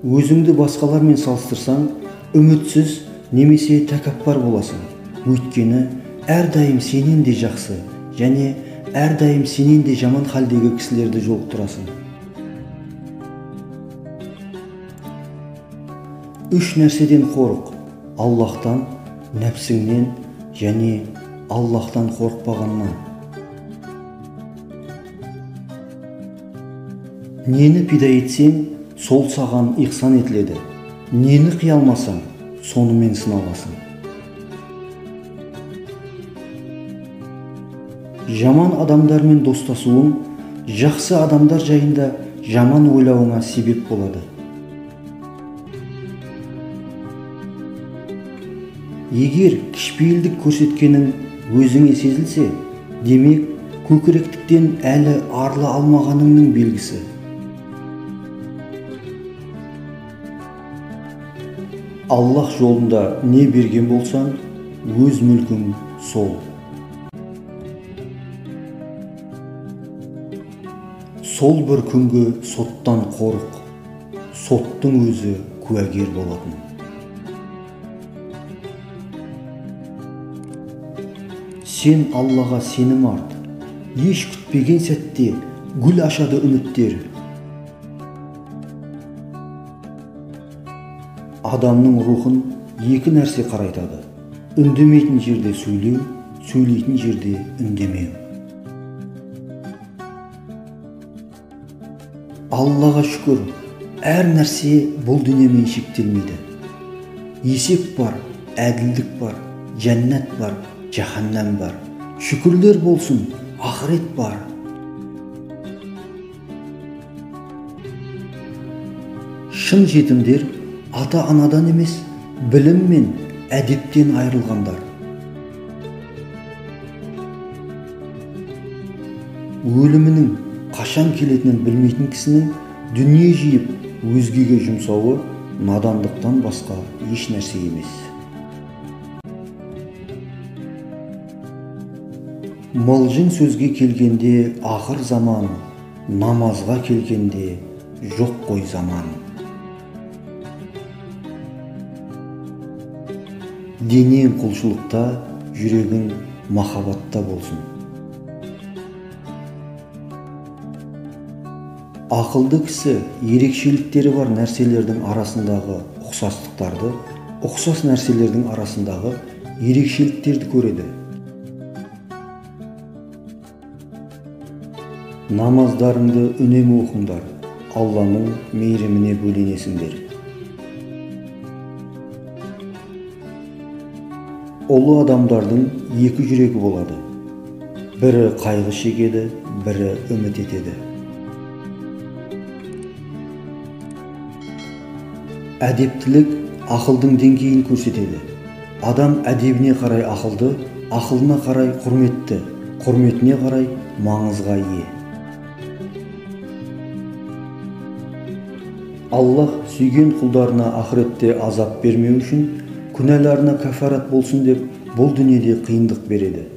өзіңді басқалармен салыстырсаң, үмітсіз немесе тәкаппар боласың. Өйткені әрдайым сенен де жақсы және әрдайым сенен де жаман халдегі кісілерді жолықтырасың. 3 нәрседен қорық: Аллахтан, нәпсіңнен және Аллахтан қорықпағаннан. Нені пида етсең, сол саған ихсан етіледі. Нені қия алмасаң, сонымен сыналасың. Жаман адамдармен достасуың жақсы адамдар жайында жаман ойлауыңа себеп болады. Егер кішіпейілдік көрсеткенің өзіңе сезілсе, демек көкіректіктен әлі арыла алмағаныңның белгісі. Аллах жолында не берген болсаң, өз мүлкің сол. Сол бір күнгі соттан қорық, соттың өзі куәгер болатын. Сен Аллаға сенім арт, еш күтпеген сәтте гүл ашады үміттер. Адамның рухын екі нәрсе қарайтады: үндемейтін жерде сөйлеу, сөйлейтін жерде үндемеу. Аллаға шүкір, әр нәрсе бұл дүниемен шектелмейді. Есеп бар, әділдік бар, жәннат бар, жаһаннам бар. Шүкірлер болсын, ақырет бар. Шын жетімдер ата-анадан емес, білім мен әдептен айырылғандар. Өлімінің қашан келетінін білмейтін кісінің дүние жиып өзгеге жұмсауы надандықтан басқа еш нәрсе емес. Мылжың сөзге келгенде ақыр заман, намазға келгенде жоқ қой заман. Денең құлшылықта, жүрегің махаббатта болсын. Ақылды кісі ерекшеліктері бар нәрселердің арасындағы ұқсастықтарды, ұқсас нәрселердің арасындағы ерекшеліктерді көреді. Намаздарыңды үнемі оқыңдар, Алланың мейіріміне бөленесіңдер. Ұлы адамдардың екі жүрегі болады. Бірі қайғы шегеді, бірі үміт етеді. Әдептілік ақылдың деңгейін көрсетеді. Адам әдебіне қарай ақылды, ақылына қарай құрметті, құрметіне қарай маңызға ие. Аллах сүйген құлдарына ақыретте азап бермеу үшін күнәларына кафарат болсын деп бұл дүниеде қиындық береді.